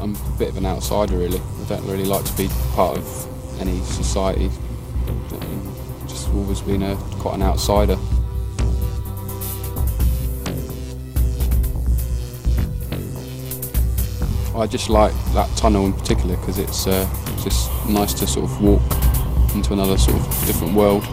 I'm a bit of an outsider, really. I don't really like to be part of any society. I've just always been quite an outsider. I just like that tunnel in particular because it's just nice to sort of walk into another sort of different world.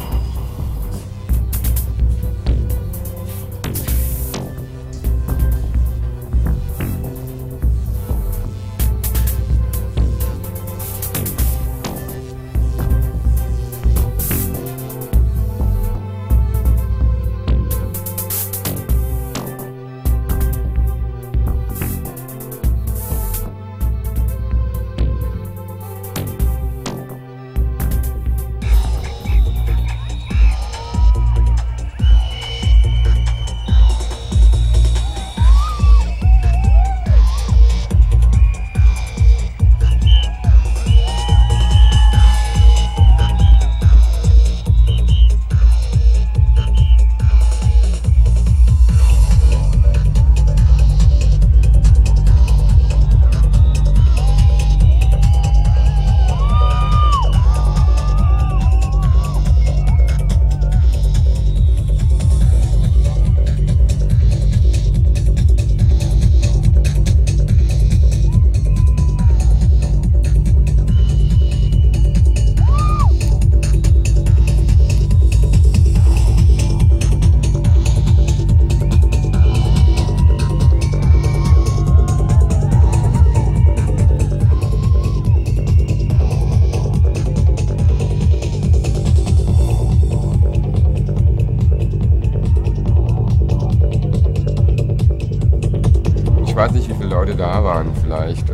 Ich weiß nicht, wie viele Leute da waren, vielleicht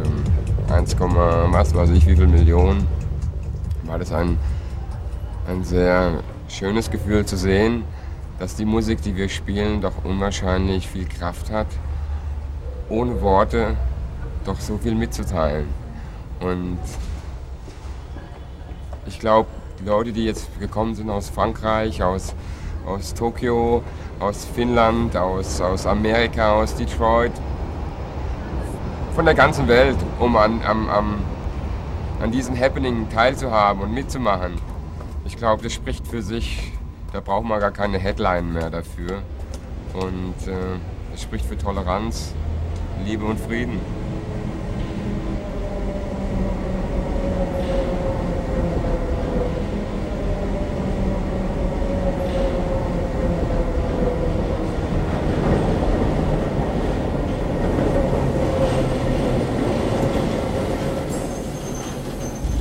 1, was weiß ich, wie viele Millionen. War das ein sehr schönes Gefühl zu sehen, dass die Musik, die wir spielen, doch unwahrscheinlich viel Kraft hat, ohne Worte doch so viel mitzuteilen. Und ich glaube, die Leute, die jetzt gekommen sind aus Frankreich, aus Tokio, aus Finnland, aus Amerika, aus Detroit, von der ganzen Welt, um an diesem Happening teilzuhaben und mitzumachen. Ich glaube, das spricht für sich, da braucht man gar keine Headline mehr dafür. Und es spricht für Toleranz, Liebe und Frieden.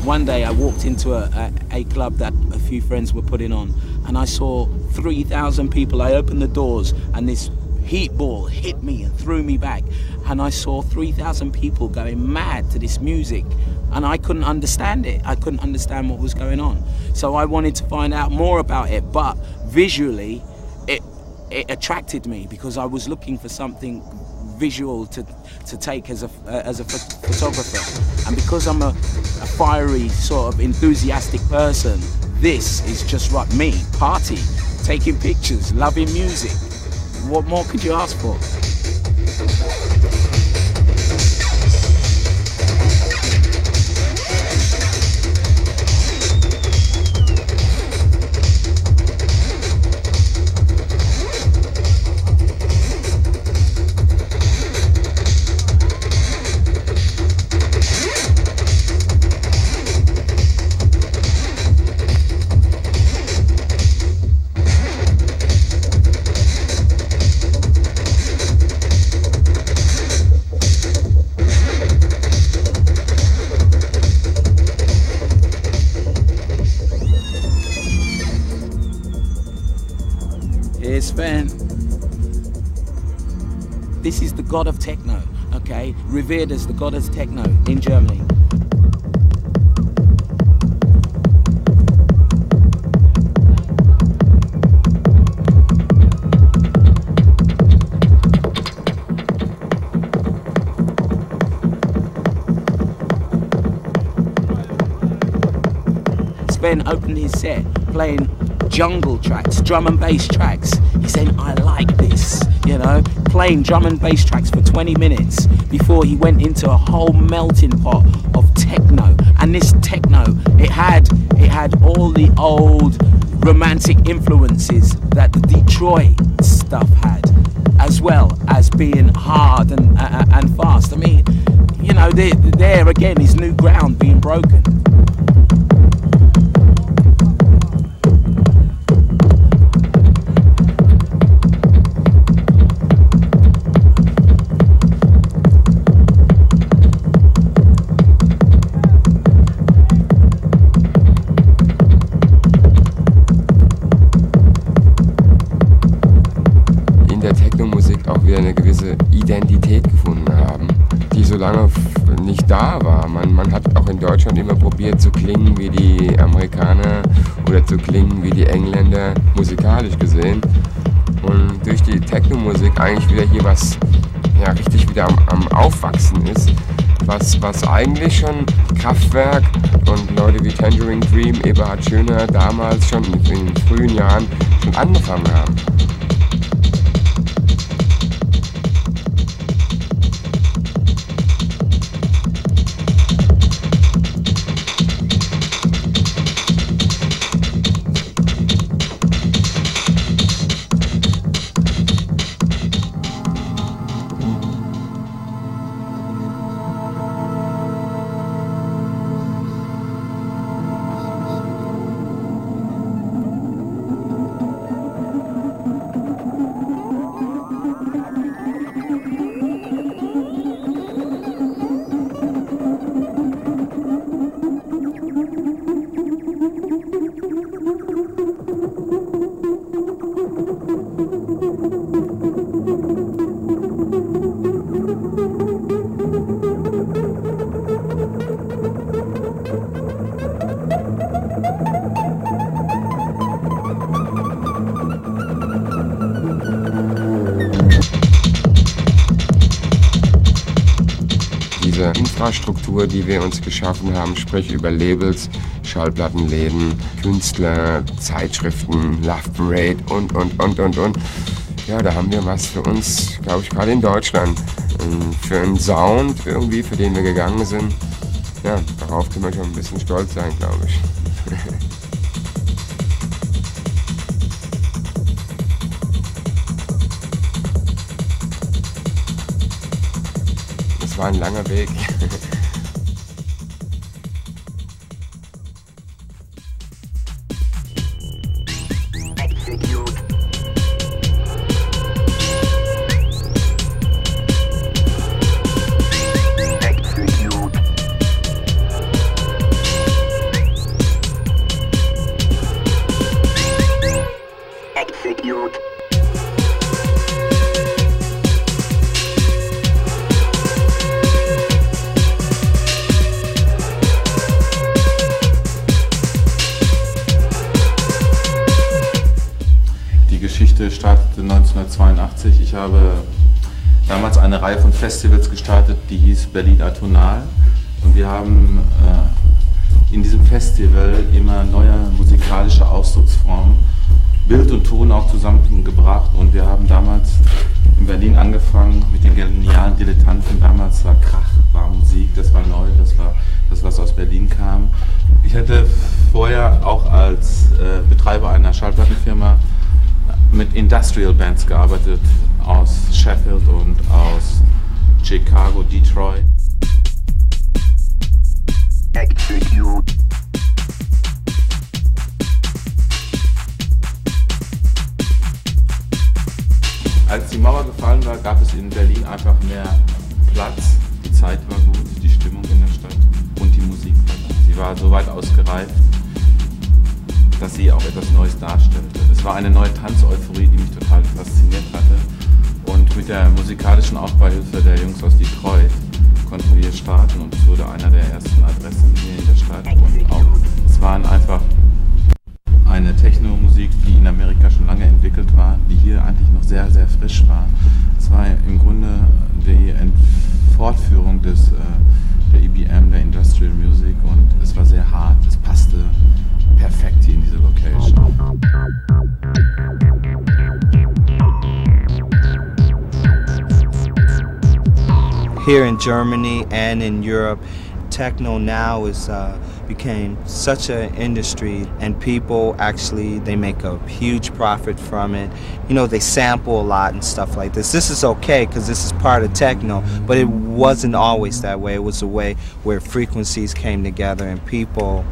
One day I walked into a club that a few friends were putting on, and I saw 3,000 people. I opened the doors and this heat ball hit me and threw me back, and I saw 3,000 people going mad to this music, and I couldn't understand it. I couldn't understand what was going on. So I wanted to find out more about it, but visually it attracted me because I was looking for something visual to take as a photographer, and because I'm a fiery sort of enthusiastic person, this is just like me, party, taking pictures, loving music. What more could you ask for? Here's Sven. This is the god of techno, okay? Revered as the god of techno in Germany. Sven opened his set playing jungle tracks, drum and bass tracks. He said, I like this, you know, playing drum and bass tracks for 20 minutes before he went into a whole melting pot of techno. And this techno, it had all the old romantic influences that the Detroit stuff had, as well as being hard and fast. I mean, you know, there again is new ground being broken. Eine gewisse Identität gefunden haben, die so lange nicht da war. Man hat auch in Deutschland immer probiert zu klingen wie die Amerikaner oder zu klingen wie die Engländer, musikalisch gesehen. Und durch die Techno-Musik eigentlich wieder hier was ja, richtig wieder am Aufwachsen ist, was eigentlich schon Kraftwerk und Leute wie Tangerine Dream, Eberhard Schöner damals schon in den frühen Jahren schon angefangen haben. Infrastruktur, die wir uns geschaffen haben, sprich über Labels, Schallplattenläden, Künstler, Zeitschriften, Love Parade und. Ja, da haben wir was für uns, glaube ich, gerade in Deutschland, für einen Sound irgendwie, für den wir gegangen sind. Ja, darauf können wir schon ein bisschen stolz sein, glaube ich. Das war ein langer Weg. Startete 1982. Ich habe damals eine Reihe von Festivals gestartet, die hieß Berlin Atonal. Und wir haben in diesem Festival immer neue musikalische Ausdrucksformen, Bild und Ton auch zusammengebracht. Und wir haben damals in Berlin angefangen mit den genialen Dilettanten. Damals war Krach, war Musik, das war neu, das war das, was aus Berlin kam. Ich hatte vorher auch als Betreiber einer Schallplattenfirma mit Industrial Bands gearbeitet, aus Sheffield und aus Chicago, Detroit. Als die Mauer gefallen war, gab es in Berlin einfach mehr Platz. Die Zeit war gut, die Stimmung in der Stadt und die Musik war gut. Sie war so weit ausgereift, dass sie auch etwas Neues darstellte. Es war eine neue Tanzeuphorie, die mich total fasziniert hatte. Und mit der musikalischen Aufbauhilfe der Jungs aus Detroit konnten wir starten und es wurde einer der ersten Adressen hier in der Stadt. Und auch, es waren einfach eine Techno-Musik, die in Amerika schon lange entwickelt war, die hier eigentlich noch sehr, sehr frisch war. Es war im Grunde die Fortführung der EBM, der Industrial Music, und es war sehr hart, es passte perfekt hier in diese Location. here in Germany and in Europe. Techno now is became such an industry, and people actually, they make a huge profit from it. You know, they sample a lot and stuff like this. This is okay because this is part of techno, but it wasn't always that way. It was a way where frequencies came together and people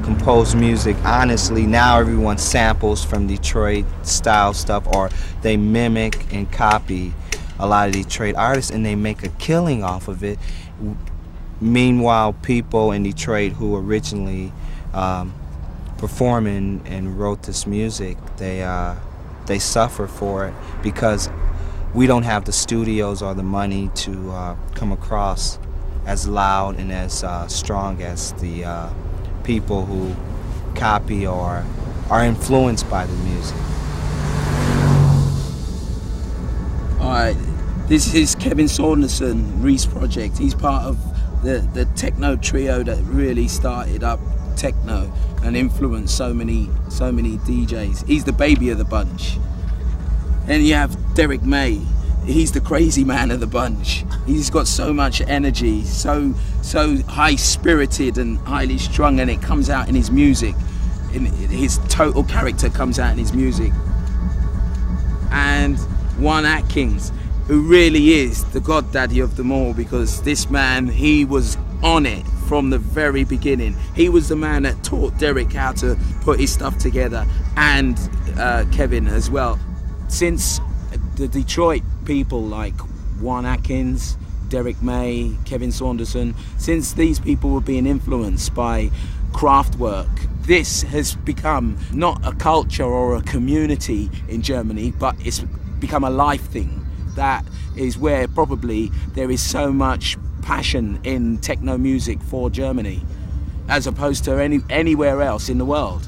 compose music. Honestly, now everyone samples from Detroit style stuff, or they mimic and copy a lot of Detroit artists, and they make a killing off of it. Meanwhile, people in Detroit who originally performed and wrote this music, they suffer for it because we don't have the studios or the money to come across as loud and as strong as the people who copy or are influenced by the music. All right, this is Kevin Saunderson, Reese Project. He's part of the techno trio that really started up techno and influenced so many DJs. He's the baby of the bunch. And you have Derek May. He's the crazy man of the bunch. He's got so much energy, so high-spirited and highly strung, and it comes out in his music. His total character comes out in his music. And Juan Atkins, who really is the goddaddy of them all, because this man, he was on it from the very beginning. He was the man that taught Derek how to put his stuff together, and Kevin as well. Since the Detroit people like Juan Atkins, Derek May, Kevin Saunderson, since these people were being influenced by Kraftwerk, this has become not a culture or a community in Germany, but it's become a life thing. That is where probably there is so much passion in techno music for Germany, as opposed to anywhere else in the world.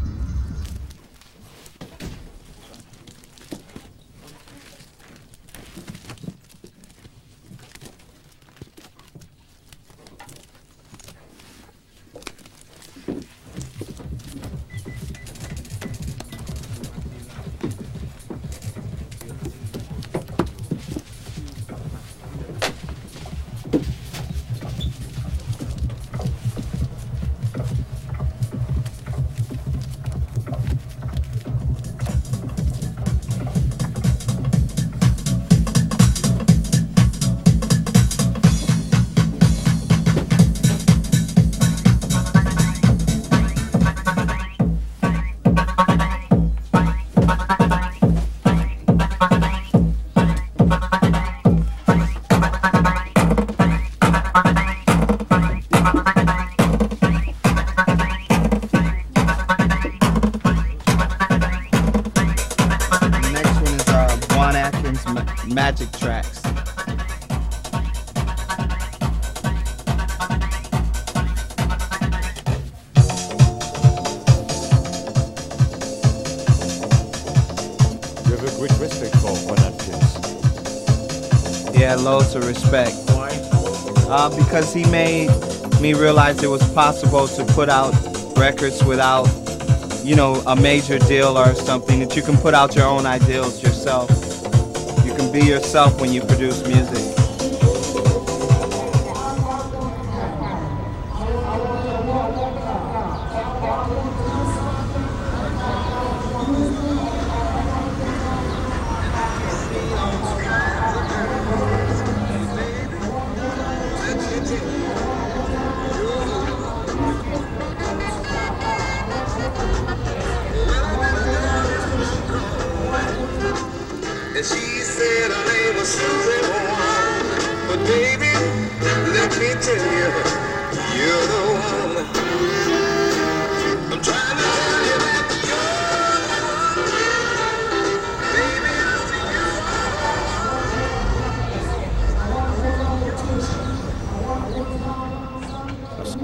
Magic tracks. You have a great respect for Juan Atkins. Yeah, loads of respect. Why? Because he made me realize it was possible to put out records without, you know, a major deal or something, that you can put out your own ideals yourself. You can be yourself when you produce music. And she said her name was Susan, but baby, let me tell you, you're the one. I'm trying to tell you that you're the one. Baby,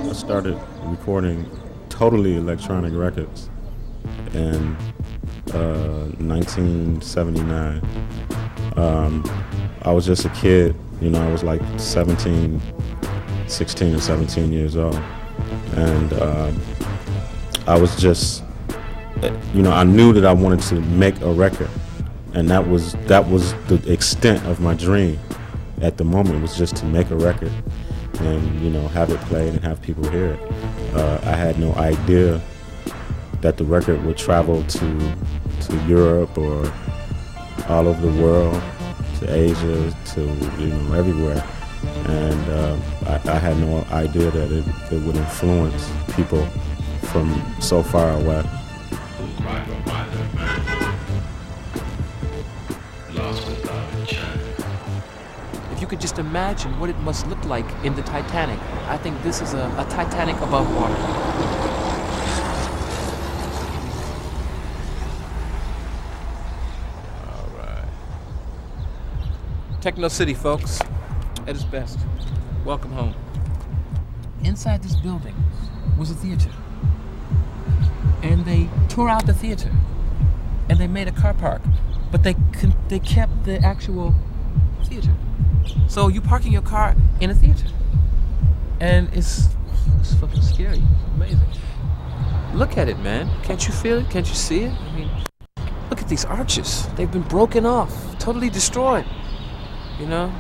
I started recording totally electronic records in 1979. I was just a kid, you know, I was like 16 or 17 years old. And I was just, you know, I knew that I wanted to make a record. And that was the extent of my dream. at the moment was just to make a record and, you know, have it played and have people hear it. I had no idea that the record would travel to Europe or all over the world, to Asia, to, you know, everywhere. And I had no idea that it would influence people from so far away. If you could just imagine what it must look like in the Titanic, I think this is a Titanic above water. All right. Techno City, folks, at its best. Welcome home. Inside this building was a theater. And they tore out the theater. And they made a car park. But they kept the actual theater. So you parking your car in a theater. And it's fucking scary. Amazing. Look at it, man. Can't you feel it? Can't you see it? I mean, look at these arches. They've been broken off, totally destroyed. You know?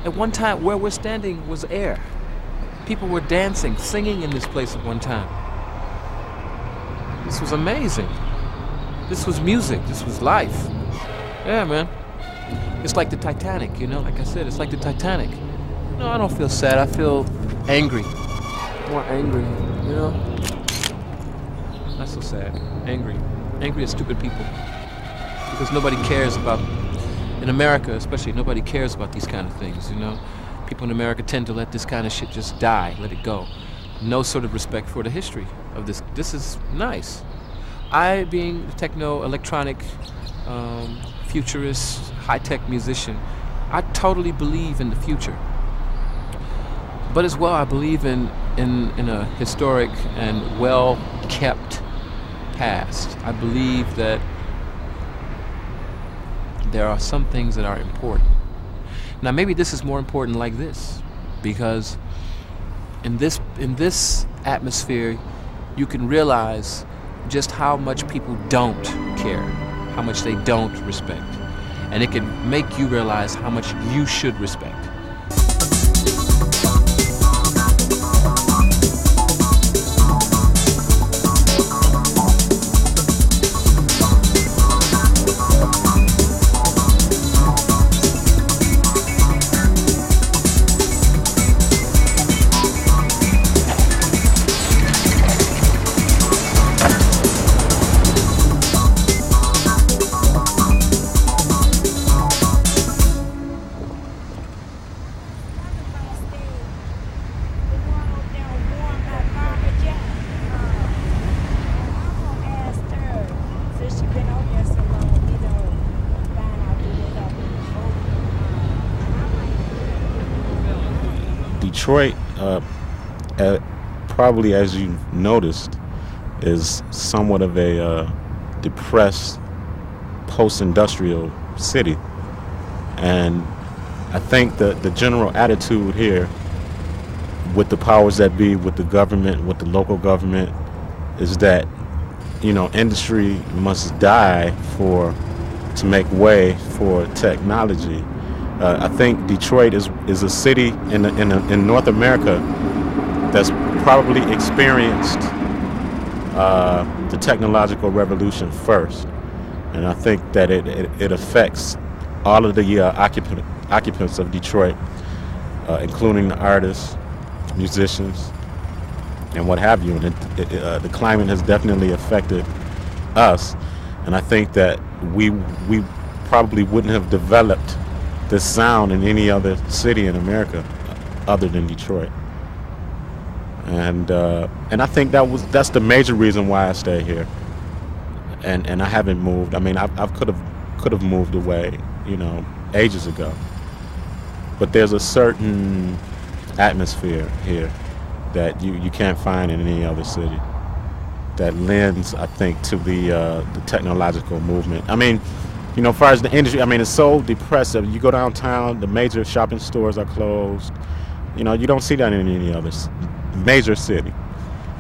At one time, where we're standing was air. People were dancing, singing in this place at one time. This was amazing. This was music. This was life. Yeah, man. It's like the Titanic, you know? Like I said, it's like the Titanic. No, I don't feel sad. I feel angry. More angry, you know? Not so sad. Angry. Angry at stupid people. Because nobody cares about... In America, especially, nobody cares about these kind of things, you know? People in America tend to let this kind of shit just die, let it go. No sort of respect for the history of this. This is nice. I, being a techno, electronic, futurist, high-tech musician, I totally believe in the future. But as well, I believe in a historic and well-kept past. I believe that there are some things that are important. Now, maybe this is more important like this, because in this atmosphere, you can realize just how much people don't care, how much they don't respect. And it can make you realize how much you should respect. Detroit, probably as you noticed, is somewhat of a depressed post-industrial city. And I think the general attitude here with the powers that be, with the government, with the local government, is that, you know, industry must die to make way for technology. I think Detroit is a city in North America that's probably experienced the technological revolution first, and I think that it affects all of the occupants of Detroit, including the artists, musicians, and what have you. And the climate has definitely affected us, and I think that we probably wouldn't have developed this sound in any other city in America other than Detroit. And I think that's the major reason why I stay here. And I haven't moved. I mean, I could have moved away, you know, ages ago. But there's a certain atmosphere here that you can't find in any other city that lends, I think, to the technological movement. I mean, you know, as far as the industry, I mean, it's so depressive. You go downtown, the major shopping stores are closed. You know, you don't see that in any other major city.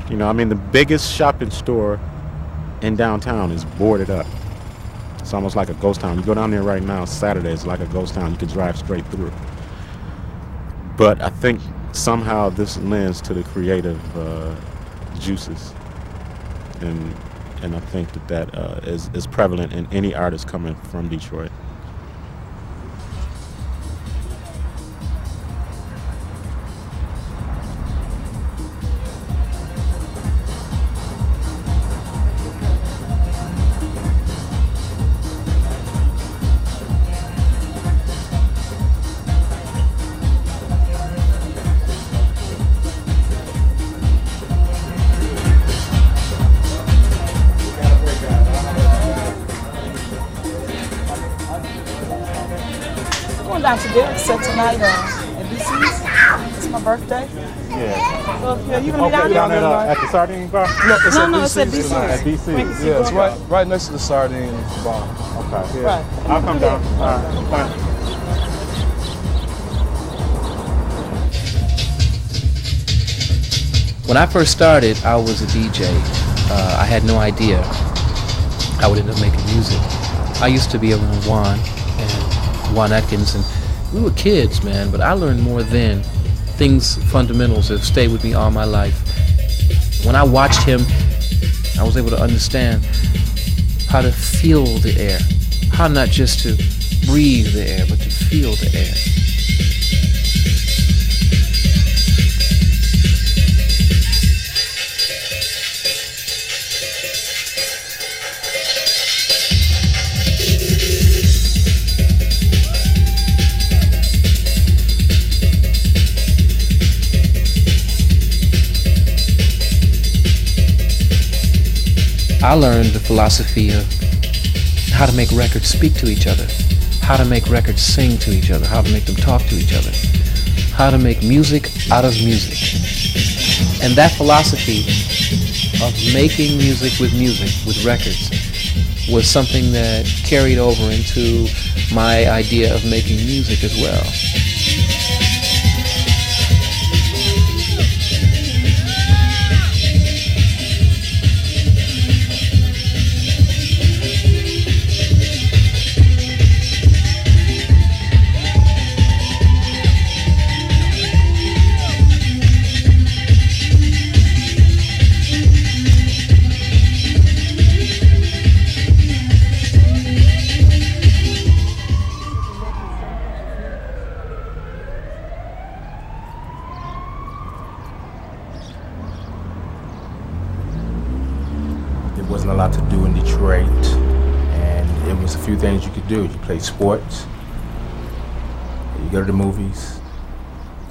You know, I mean, the biggest shopping store in downtown is boarded up. It's almost like a ghost town. You go down there right now, Saturday, it's like a ghost town. You could drive straight through. But I think somehow this lends to the creative juices, and I think that is prevalent in any artist coming from Detroit. Down to dinner set tonight at BC's. It's my birthday. Yeah. So yeah, you gonna be down there tonight? At the sardine bar? No, it's at BC's. At BC's. Yeah, it's right next to the sardine bar. Okay. Yeah. Right. I'll come down. All right. Fine. When I first started, I was a DJ. I had no idea I would end up making music. I used to be around Juan Atkins, and we were kids, man, but I learned more then. Things, fundamentals that have stayed with me all my life. When I watched him, I was able to understand how to feel the air. How not just to breathe the air, but to feel the air. I learned the philosophy of how to make records speak to each other, how to make records sing to each other, how to make them talk to each other, how to make music out of music. And that philosophy of making music with records, was something that carried over into my idea of making music as well. Wasn't a lot to do in Detroit, and it was a few things you could do. You play sports, you go to the movies,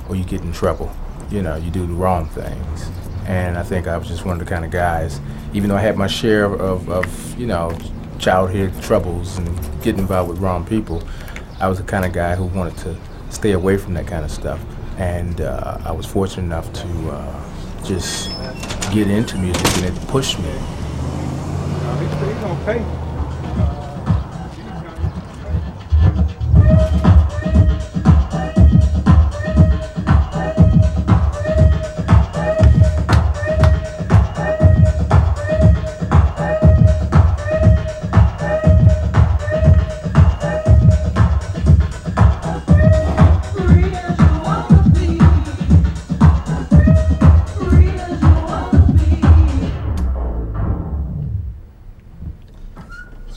or you get in trouble. You know, you do the wrong things. And I think I was just one of the kind of guys, even though I had my share of you know, childhood troubles and getting involved with wrong people, I was the kind of guy who wanted to stay away from that kind of stuff. And I was fortunate enough to just get into music, and it pushed me. He's gonna pay.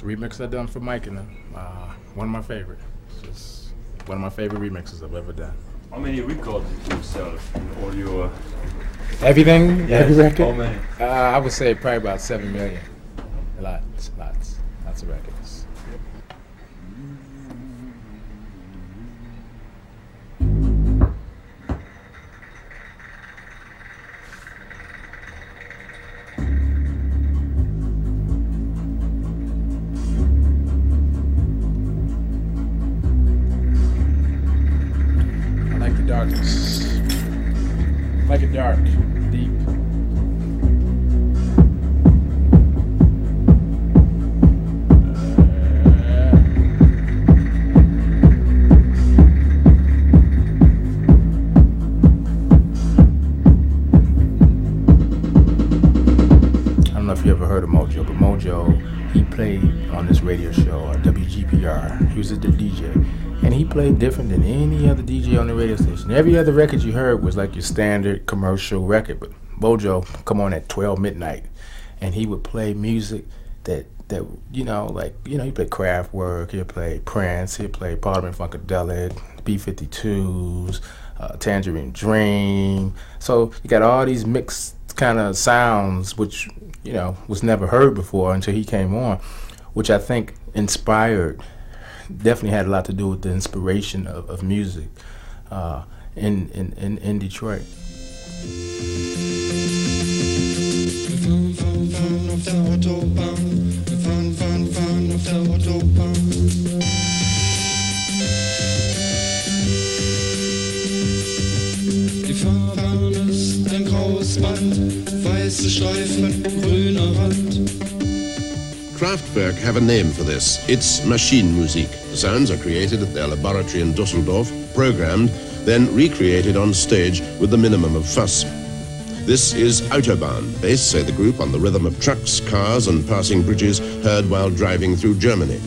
Remix I done for Mike and one of my favorite. It's just one of my favorite remixes I've ever done. How many records did you sell in all your... Everything? Yes, every record? how many? I would say probably about 7 million. Lots of records. Darkness. Like it dark, deep. I don't know if you ever heard of Mojo, but Mojo, he played on this radio show, WGPR. He was the DJ. And he played different than any other DJ on the radio station. Every other record you heard was like your standard commercial record, but Bojo come on at 12 midnight, and he would play music that he played Kraftwerk, he'd play Prince, he'd play Parliament Funkadelic, B-52s, Tangerine Dream. So you got all these mixed kind of sounds, which was never heard before until he came on, which I think definitely had a lot to do with the inspiration of music in Detroit. Die Fahrbahn ist ein graues Band, weiße Streifen, grüner Rand. Kraftwerk have a name for this. It's machine music. The sounds are created at their laboratory in Dusseldorf, programmed, then recreated on stage with the minimum of fuss. This is Autobahn, based, say the group, on the rhythm of trucks, cars and passing bridges heard while driving through Germany.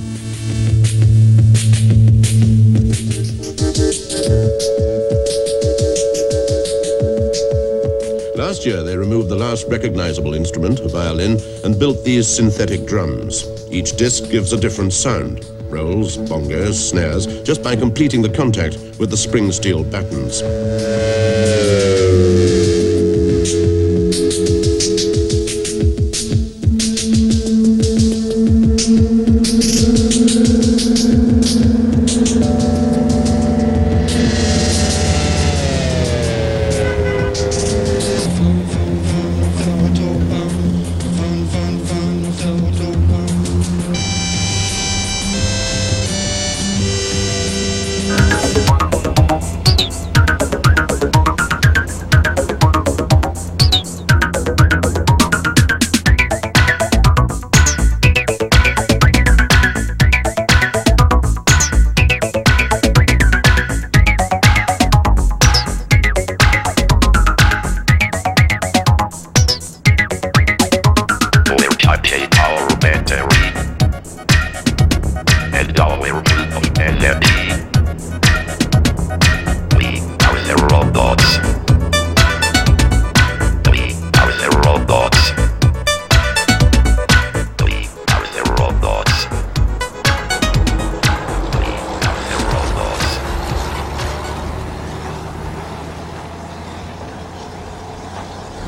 Last year they removed the last recognizable instrument, a violin, and built these synthetic drums. Each disc gives a different sound. Rolls, bongos, snares, just by completing the contact with the spring steel battens.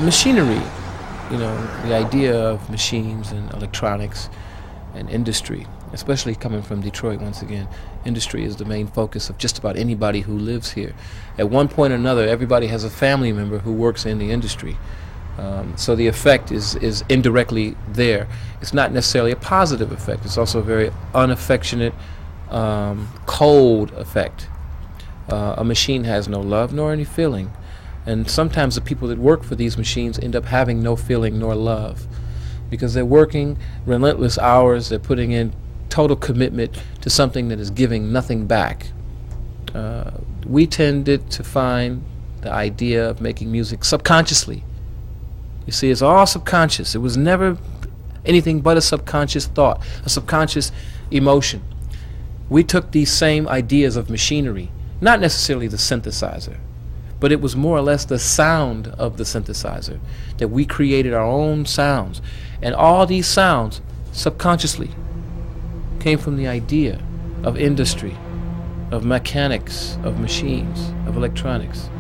Machinery, the idea of machines and electronics and industry, especially coming from Detroit once again, industry is the main focus of just about anybody who lives here. At one point or another, everybody has a family member who works in the industry. So the effect is indirectly there. It's not necessarily a positive effect. It's also a very unaffectionate, cold effect. A machine has no love nor any feeling. And sometimes the people that work for these machines end up having no feeling nor love because they're working relentless hours, they're putting in total commitment to something that is giving nothing back. We tended to find the idea of making music subconsciously. You see, it's all subconscious. It was never anything but a subconscious thought, a subconscious emotion. We took these same ideas of machinery, not necessarily the synthesizer, but it was more or less the sound of the synthesizer, that we created our own sounds. And all these sounds, subconsciously, came from the idea of industry, of mechanics, of machines, of electronics.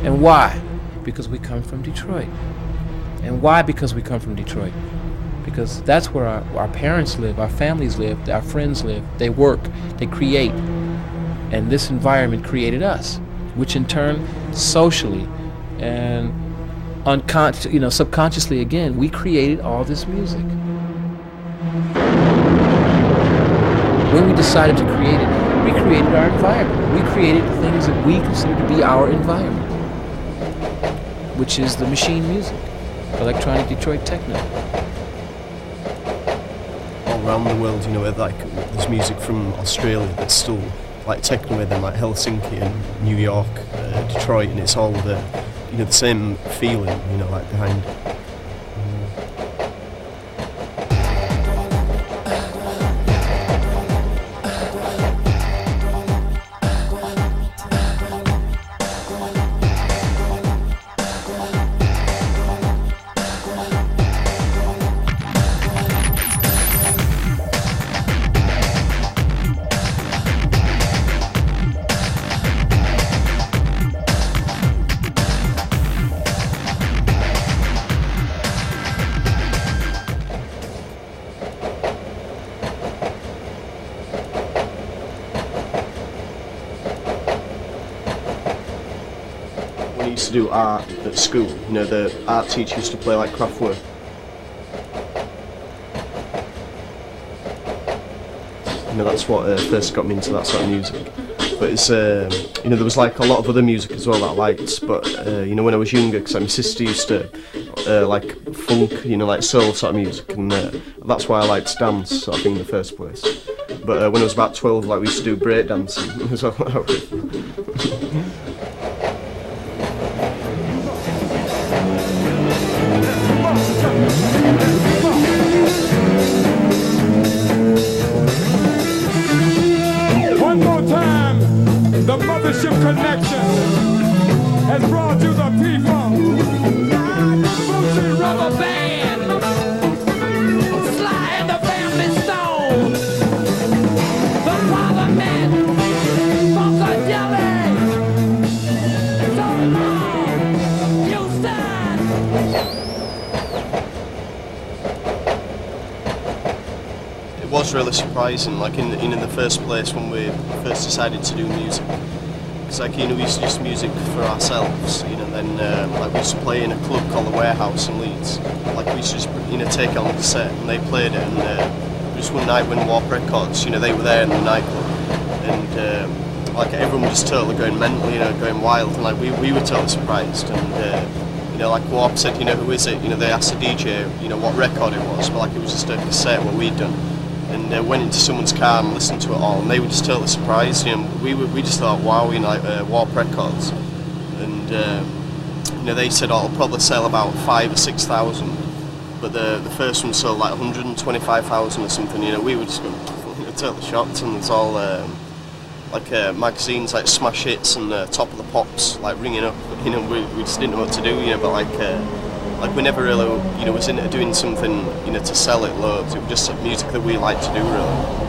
And why? Because we come from Detroit. And why because we come from Detroit? Because that's where our parents live, our families live, our friends live, they work, they create. And this environment created us, which in turn, socially and subconsciously again, we created all this music. When we decided to create it, we created our environment. We created the things that we consider to be our environment, which is the machine music, electronic Detroit techno. All around the world, there's music from Australia that's still like techno with them, like Helsinki and New York, Detroit, and it's all the same feeling, like behind. I used to do art at school. You know, the art teacher used to play like craft work. You know, that's what first got me into that sort of music. But it's, you know, there was like a lot of other music as well that I liked. But, you know, when I was younger, because my sister used to like funk, you know, like soul sort of music, and that's why I liked dance sort of thing in the first place. But when I was about 12, like, we used to do break dancing as well. One more time, the Mothership Connection has brought you the people. Rubber band, Sly and the Family Stone, the Parliament, Funkadelic, so long, Houston. It was really surprising, like in the first place when we first decided to do music. Because, like, you know, we used to do music for ourselves, you know, then like we used to play in a club called the Warehouse in Leeds. Like, we used to just, you know, take it on cassette and they played it, and just one night when Warp Records, you know, they were there in the nightclub, and like everyone was just totally going mental, you know, going wild, and like we were totally surprised, and you know, like Warp said, you know, who is it? You know, they asked the DJ, you know, what record it was, but like it was just a cassette what we'd done. And went into someone's car and listened to it all, and they were just totally surprised. You know, we just thought, wow, you know, like Warp Records, and you know, they said, oh, it'll probably sell about 5,000 or 6,000, but the first one sold like 125,000 or something. You know, we were just going, you know, totally shocked, and it's all like magazines like Smash Hits and Top of the Pops like ringing up. You know, we just didn't know what to do. You know, but like we never really, you know, was into doing something, you know, to sell it loads. It was just music that we liked to do, really.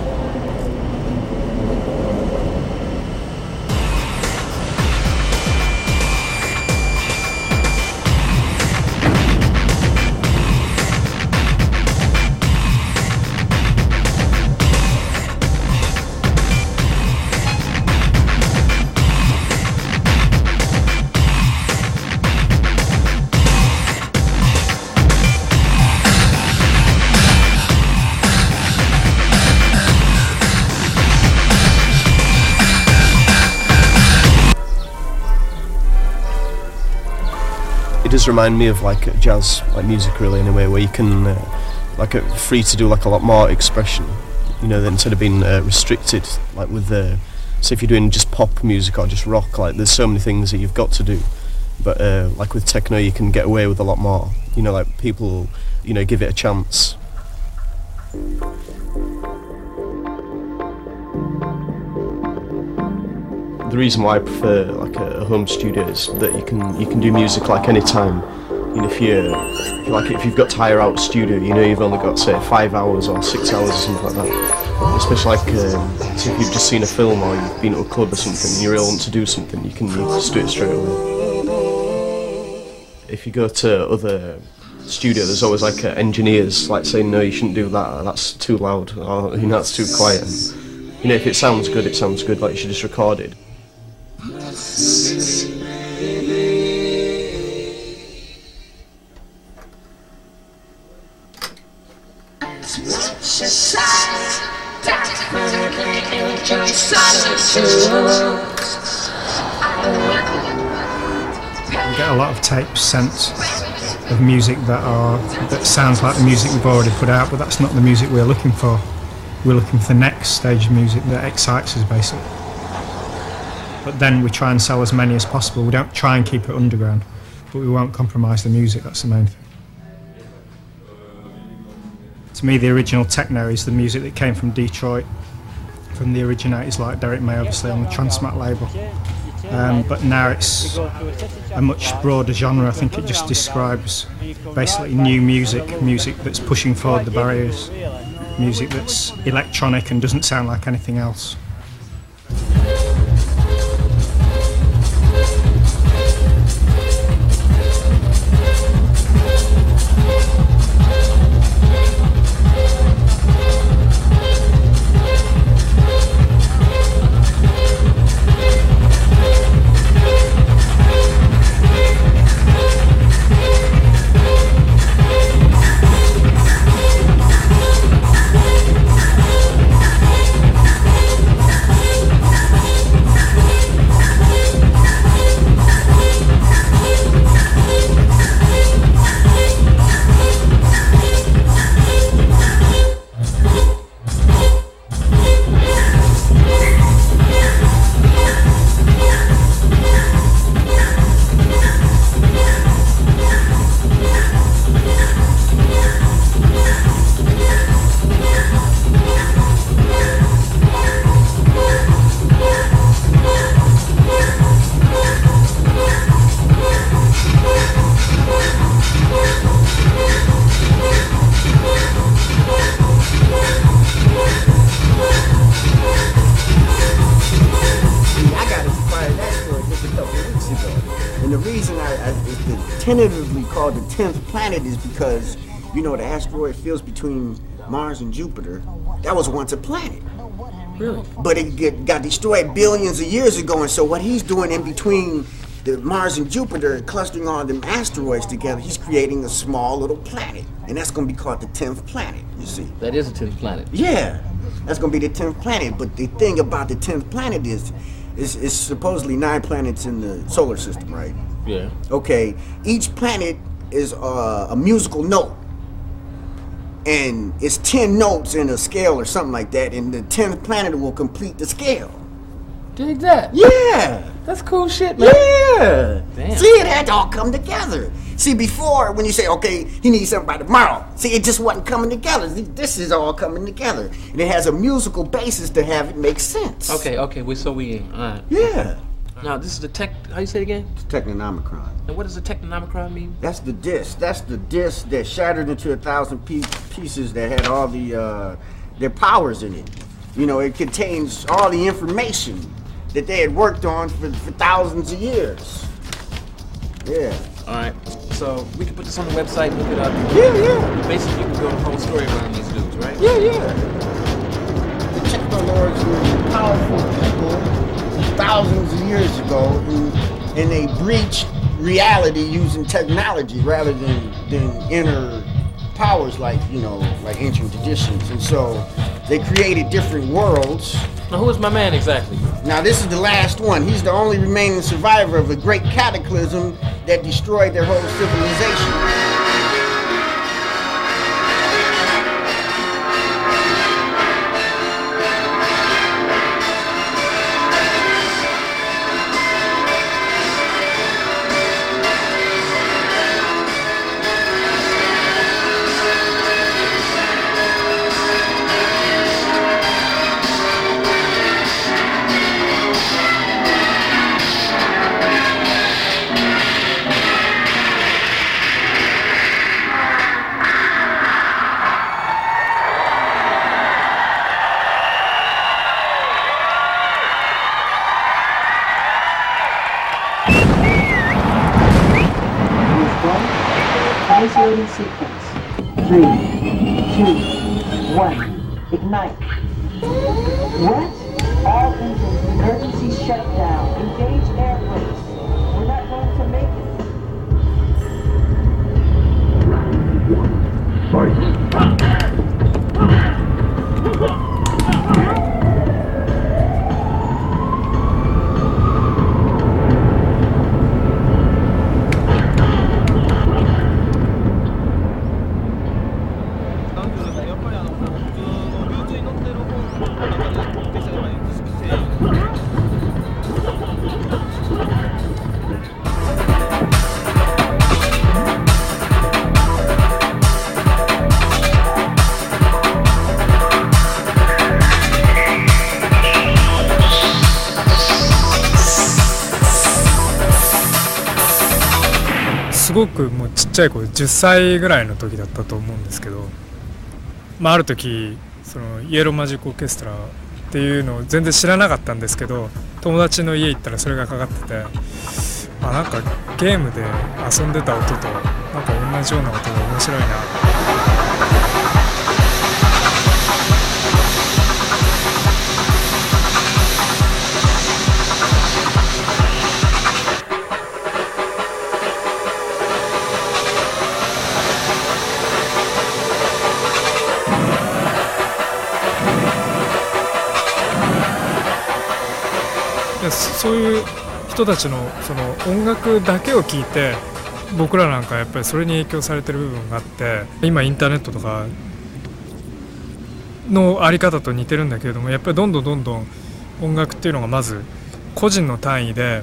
It does remind me of like jazz, like music, really, in a way where you can like free to do like a lot more expression, you know, instead of being restricted like with so if you're doing just pop music or just rock, like there's so many things that you've got to do, but like with techno you can get away with a lot more, you know, like people, you know, give it a chance. The reason why I prefer like a home studio is that you can do music like any time. You know, if you've got to hire out a studio, you know, you've only got, say, 5 hours or 6 hours or something like that. Especially like so if you've just seen a film or you've been to a club or something and you really want to do something, you can just do it straight away. If you go to other studios, there's always like engineers like saying, no, you shouldn't do that, that's too loud, or, you know, that's too quiet. And, you know, if it sounds good, like you should just record it. We get a lot of tapes sent of music that sounds like the music we've already put out, but that's not the music we're looking for. We're looking for the next stage of music that excites us, basically. But then we try and sell as many as possible. We don't try and keep it underground, but we won't compromise the music, that's the main thing. To me, the original techno is the music that came from Detroit, from the originators like Derek May, obviously, on the Transmat label. But now it's a much broader genre. I think it just describes basically new music that's pushing forward the barriers, music that's electronic and doesn't sound like anything else. ago. And the reason it's been tentatively called the 10th planet is because, you know, the asteroid fields between Mars and Jupiter, that was once a planet. Really? But it got destroyed billions of years ago, and so what he's doing in between the Mars and Jupiter, clustering all them asteroids together, he's creating a small little planet. And that's going to be called the 10th planet, you see. That is a 10th planet. Yeah, that's going to be the 10th planet. But the thing about the 10th planet is supposedly 9 planets in the solar system, right? Yeah. Okay, each planet is a musical note. And it's 10 notes in a scale or something like that, and the 10th planet will complete the scale. Dig that. Yeah. That's cool shit, man. Yeah. Damn. See, it had to all come together. See, before, when you say, okay, he needs something by tomorrow, see, it just wasn't coming together. This is all coming together. And it has a musical basis to have it make sense. Okay, all right. Yeah. Now, this is the how you say it again? It's Technonomicron. And what does the Technonomicron mean? That's the disc. That's the disc that shattered into 1,000 pieces that had all their powers in it. You know, it contains all the information that they had worked on for thousands of years. Yeah. All right. So we can put this on the website, look it up. Yeah. Basically, you can build a whole story around these dudes, right? Yeah. The Technolords were powerful people thousands of years ago, and they breached reality using technology rather than inner powers like ancient traditions. And so they created different worlds. Now, who is my man exactly? Now, this is the last one. He's the only remaining survivor of a great cataclysm that destroyed their whole civilization. Initiating sequence. 3, 2, 1. Ignite. What? All engines emergency shutdown. Engage air brakes. We're not going to make it.すごくもうちっちゃい子10歳ぐらいの時だったと思うんですけど、ある時そのイエローマジックオーケストラっていうのを全然知らなかったんですけど、友達の家行ったらそれがかかってて、なんかゲームで遊んでた音となんか同じような音で面白いな。そういう人たちのその音楽だけを聴いて、僕らなんかやっぱりそれに影響されてる部分があって、今インターネットとかのあり方と似てるんだけれども、やっぱりどんどん音楽っていうのがまず個人の単位で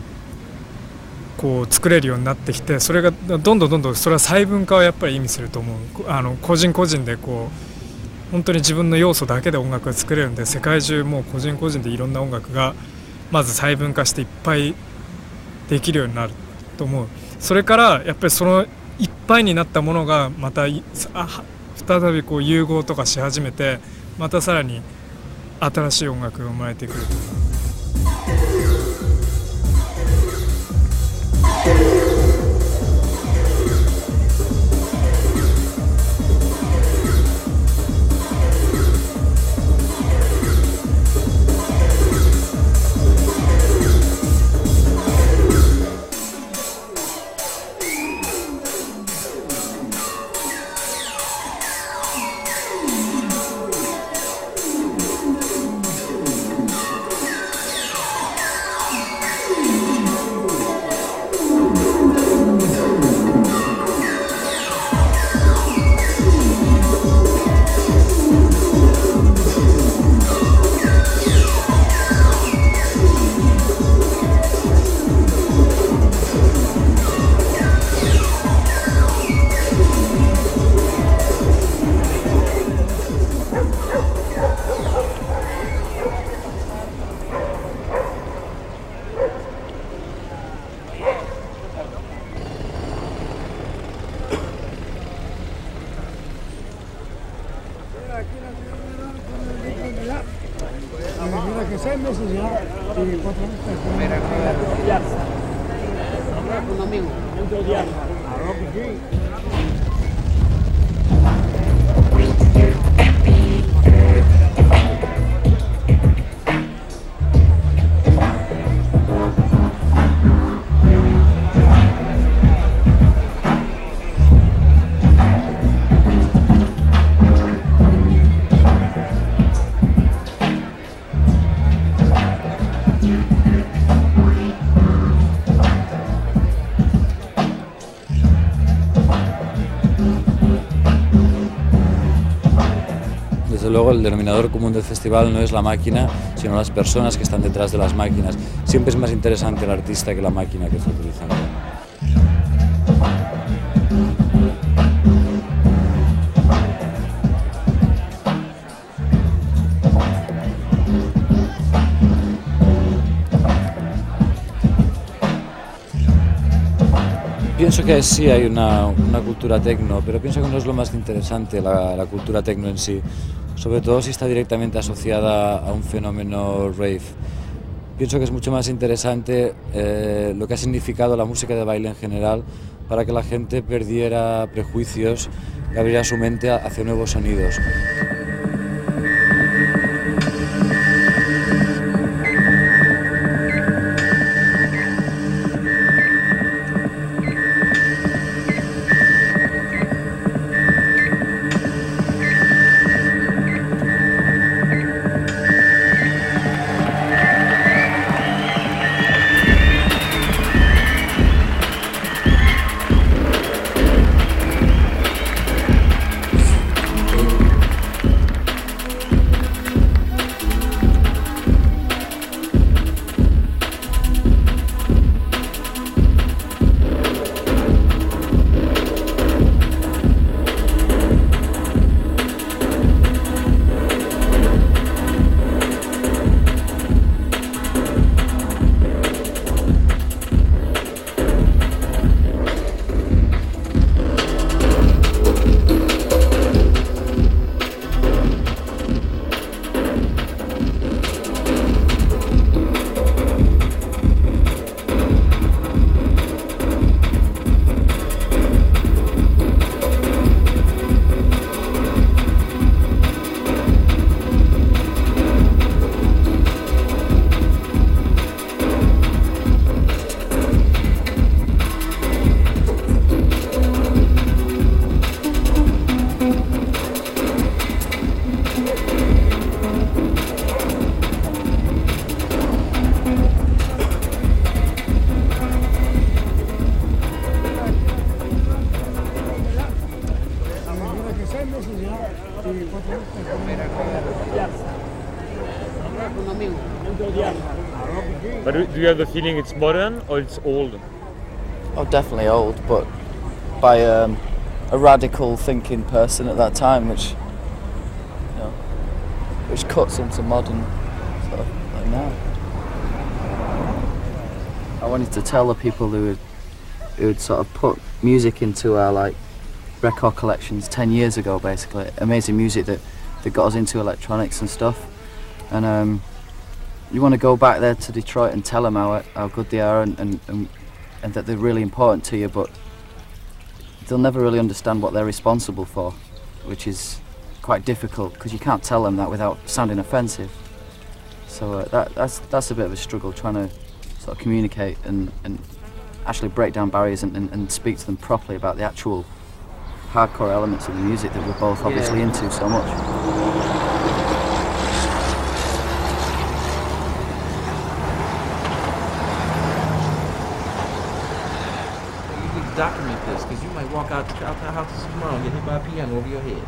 こう作れるようになってきて、それがどんどんそれは細分化をやっぱり意味すると思う。個人個人でこう本当に自分の要素だけで音楽が作れるんで、世界中もう個人個人でいろんな音楽がまず細分化していっぱいできるようになると思う。それからやっぱりそのいっぱいになったものがまた再びこう融合とかし始めて、またさらに新しい音楽が生まれてくる。6 meses ya. Sí, 4 meses. Ya. Hablar con un amigo. Dentro de días. Claro que sí. Desde luego el denominador común del festival no es la máquina, sino las personas que están detrás de las máquinas. Siempre es más interesante el artista que la máquina que está utilizando. Pienso que sí hay una cultura techno, pero pienso que no es lo más interesante la cultura techno en sí, sobre todo si está directamente asociada a un fenómeno rave. Pienso que es mucho más interesante lo que ha significado la música de baile en general para que la gente perdiera prejuicios y abriera su mente hacia nuevos sonidos. But do you have the feeling it's modern or it's old? Oh, definitely old, but by a radical thinking person at that time, which cuts into modern sort of like now. I wanted to tell the people who had sort of put music into our like record collections 10 years ago, basically, amazing music that got us into electronics and stuff, and you want to go back there to Detroit and tell them how good they are and that they're really important to you, but they'll never really understand what they're responsible for, which is quite difficult because you can't tell them that without sounding offensive. So that's a bit of a struggle, trying to sort of communicate and actually break down barriers and speak to them properly about the actual hardcore elements of the music that we're both obviously into so much. Document this, because you might walk out the houses tomorrow and get hit by a piano over your head.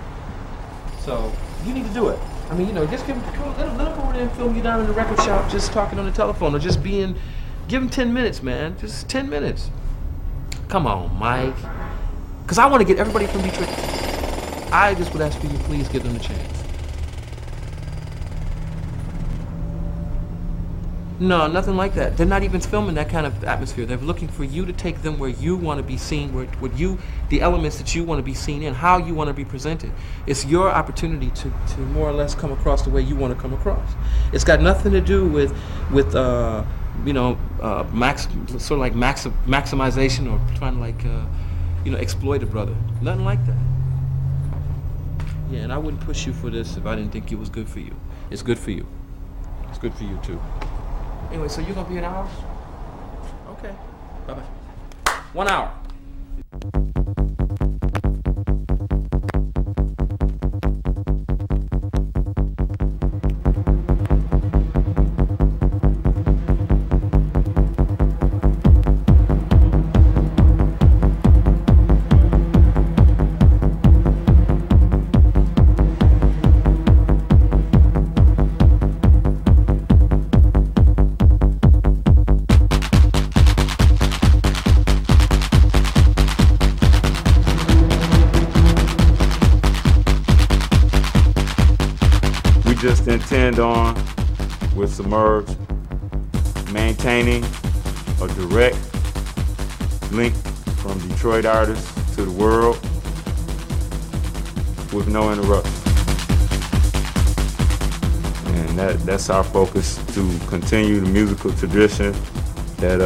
So you need to do it. I mean, just let them go over there and film you down in the record shop, just talking on the telephone, or just give them 10 minutes, man. Just 10 minutes. Come on, Mike. Because I want to get everybody from Detroit. I just would ask you to please give them a chance. No, nothing like that. They're not even filming that kind of atmosphere. They're looking for you to take them where you want to be seen, where the elements that you want to be seen in, how you want to be presented. It's your opportunity to more or less come across the way you want to come across. It's got nothing to do with maximization or trying to exploit a brother. Nothing like that. Yeah, and I wouldn't push you for this if I didn't think it was good for you. It's good for you. It's good for you too. Anyway, so you're gonna be an hour? Okay. Bye-bye. 1 hour. Just intend on with Submerge maintaining a direct link from Detroit artists to the world with no interruption. And that's our focus, to continue the musical tradition that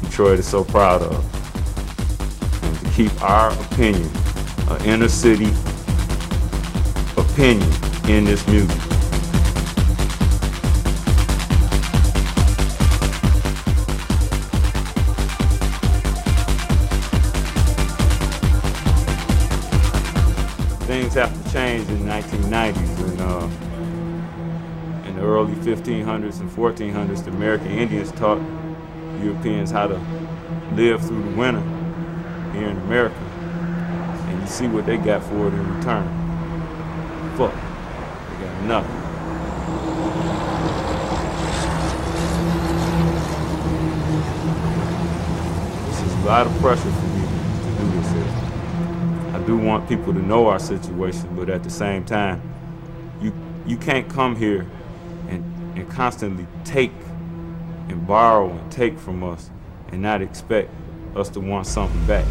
Detroit is so proud of, and to keep our opinion, an inner city opinion in this music. Things have to change in the 1990s. In the early 1500s and 1400s, the American Indians taught Europeans how to live through the winter here in America. And you see what they got for it in return. Fuck. They got nothing. This is a lot of pressure for me to do this here. I do want people to know our situation, but at the same time, you can't come here and constantly take and borrow and take from us and not expect us to want something back.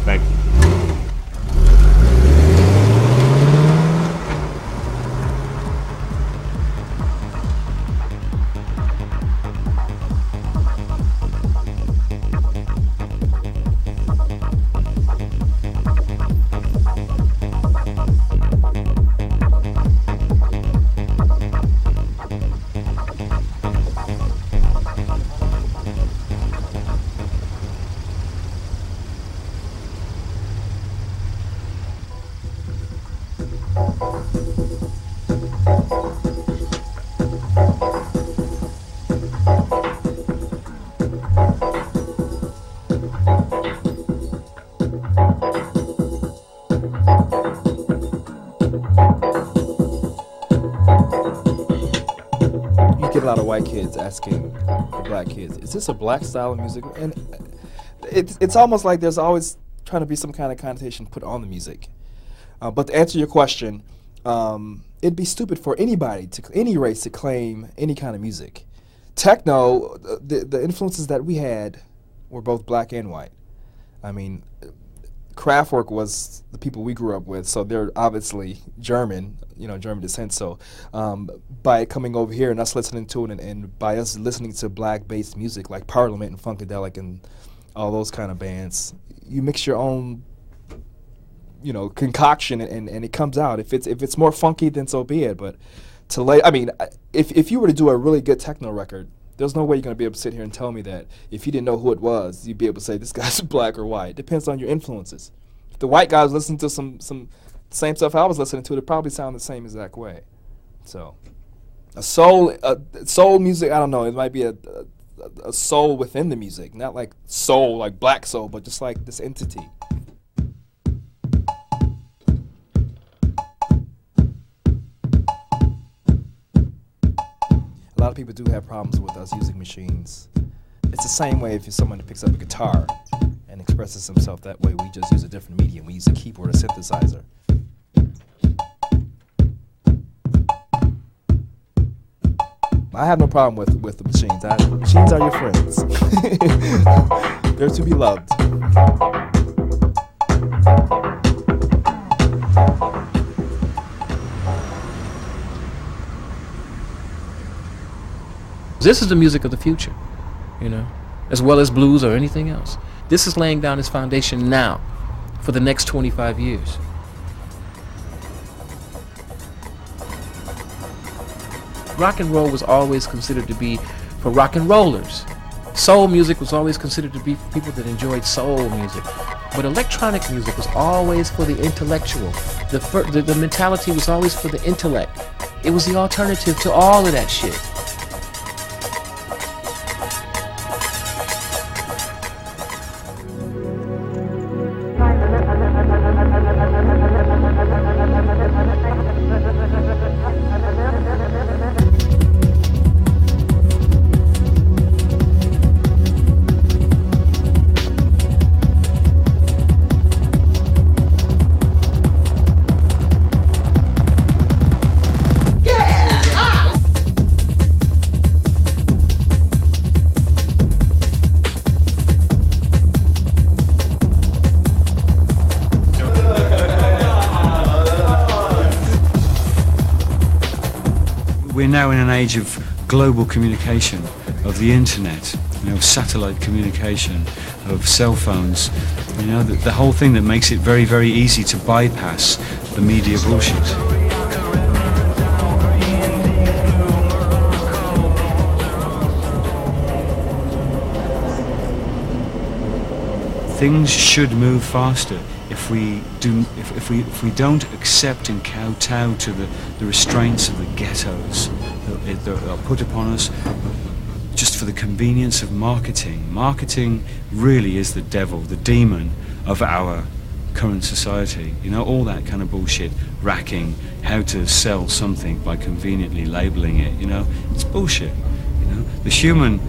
Thank you. A lot of white kids asking the black kids, is this a black style of music? And it's almost like there's always trying to be some kind of connotation put on the music. But to answer your question, it'd be stupid for anybody, any race, to claim any kind of music. Techno, the influences that we had were both black and white. I mean, Kraftwerk was the people we grew up with, so they're obviously German, German descent. So by coming over here and us listening to it, and by us listening to black-based music like Parliament and Funkadelic and all those kind of bands, you mix your own, concoction, and it comes out. If it's more funky, then so be it. But if you were to do a really good techno record, there's no way you're going to be able to sit here and tell me that if you didn't know who it was, you'd be able to say this guy's black or white. It depends on your influences. If the white guys listen to some same stuff I was listening to, it probably sound the same exact way. So, soul music, I don't know. It might be a soul within the music, not like soul, like black soul, but just like this entity. A lot of people do have problems with us using machines. It's the same way if someone picks up a guitar and expresses himself that way. We just use a different medium. We use a keyboard, a synthesizer. I have no problem with the machines. Machines are your friends. They're to be loved. This is the music of the future, you know, as well as blues or anything else. This is laying down its foundation now for the next 25 years. Rock and roll was always considered to be for rock and rollers. Soul music was always considered to be for people that enjoyed soul music. But electronic music was always for the intellectual. The mentality was always for the intellect. It was the alternative to all of that shit. We're now in an age of global communication, of the internet, you know, of satellite communication, of cell phones, you know, the whole thing that makes it very, very easy to bypass the media bullshit. Things should move faster if we don't accept and kowtow to the restraints of the ghettos that are put upon us just for the convenience of marketing. Marketing really is the devil, the demon of our current society. You know, all that kind of bullshit, racking, how to sell something by conveniently labeling it, you know, it's bullshit. You know, the human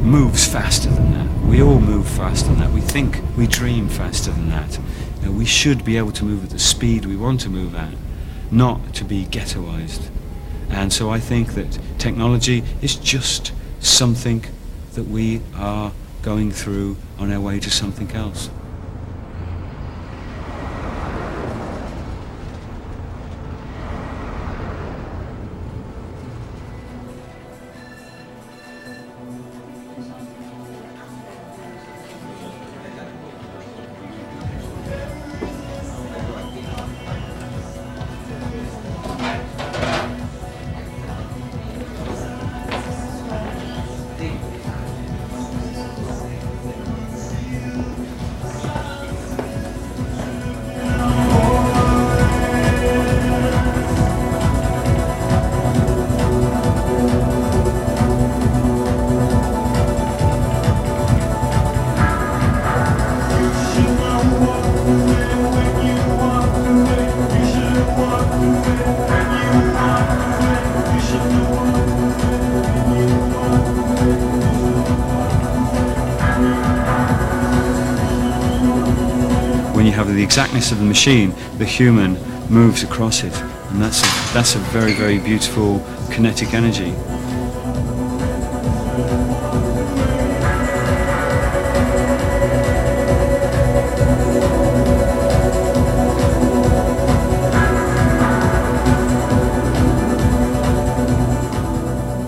moves faster than that. We all move faster than that. We think, we dream faster than that. You know, we should be able to move at the speed we want to move at, not to be ghettoized. And so I think that technology is just something that we are going through on our way to something else. When you have the exactness of the machine, the human moves across it, and that's a very, very beautiful kinetic energy.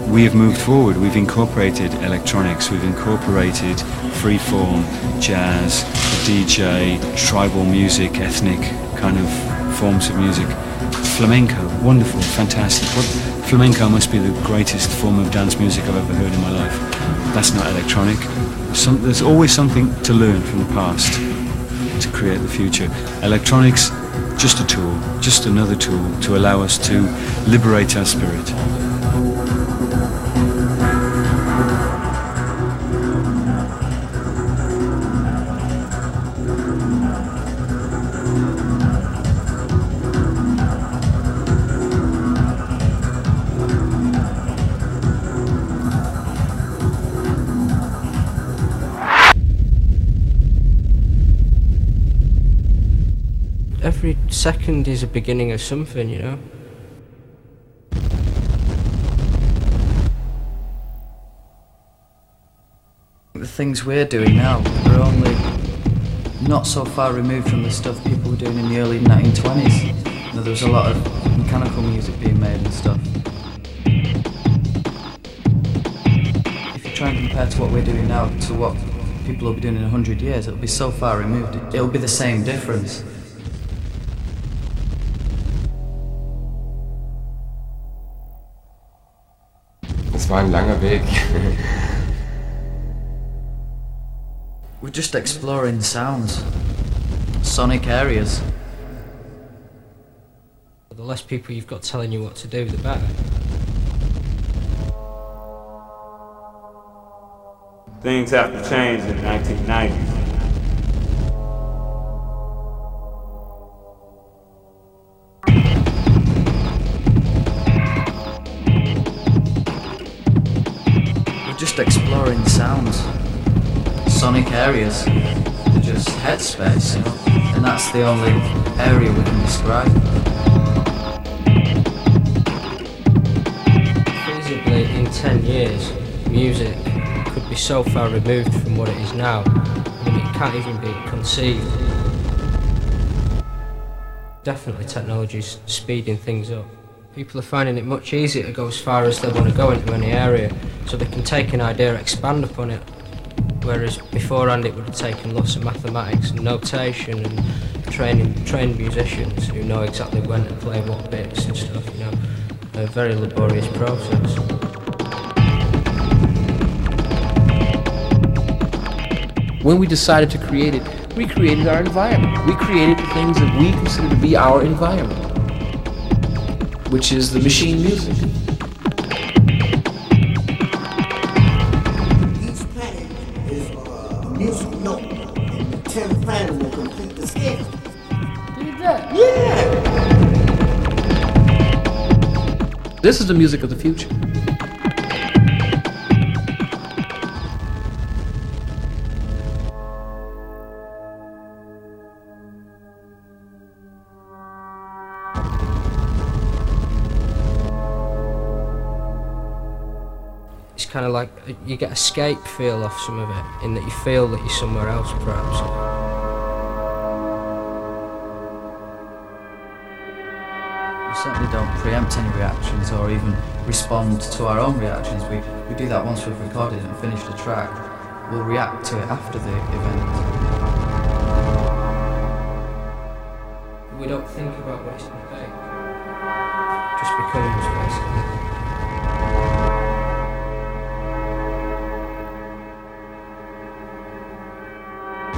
We have moved forward. We've incorporated electronics, we've incorporated freeform, jazz, DJ, tribal music, ethnic kind of forms of music. Flamenco, wonderful, fantastic. Flamenco must be the greatest form of dance music I've ever heard in my life. That's not electronic. There's always something to learn from the past to create the future. Electronics, just a tool, just another tool to allow us to liberate our spirit. Every second is a beginning of something, you know. things we're doing now, we're only not so far removed from the stuff people were doing in the early 1920s. You know, there was a lot of mechanical music being made and stuff. If you try and compare to what we're doing now to what people will be doing in 100 years, it'll be so far removed. It'll be the same difference. Es war ein langer Weg. We're just exploring sounds, sonic areas. The less people you've got telling you what to do, the better. Things have to change in the 1990s. We're just exploring sounds, sonic areas. They're just headspace, you know? And that's the only area we can describe. Feasibly, in 10 years, music could be so far removed from what it is now, I mean, it can't even be conceived. Definitely technology's speeding things up. People are finding it much easier to go as far as they want to go into any area, so they can take an idea, expand upon it, whereas beforehand it would have taken lots of mathematics and notation and trained musicians who know exactly when to play what bits and stuff, you know, a very laborious process. When we decided to create it, we created our environment. We created the things that we consider to be our environment, which is the machine music. Each planet is a music note, and the 10th planet will complete the scale. Did that? Yeah! This is the music of the future. It's kind of like you get escape feel off some of it, in that you feel that you're somewhere else, perhaps. We certainly don't preempt any reactions or even respond to our own reactions. We do that once we've recorded and finished a track. We'll react to it after the event. We don't think about what it's going to be. It just becomes, basically.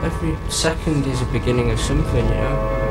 Every second is a beginning of something, you know.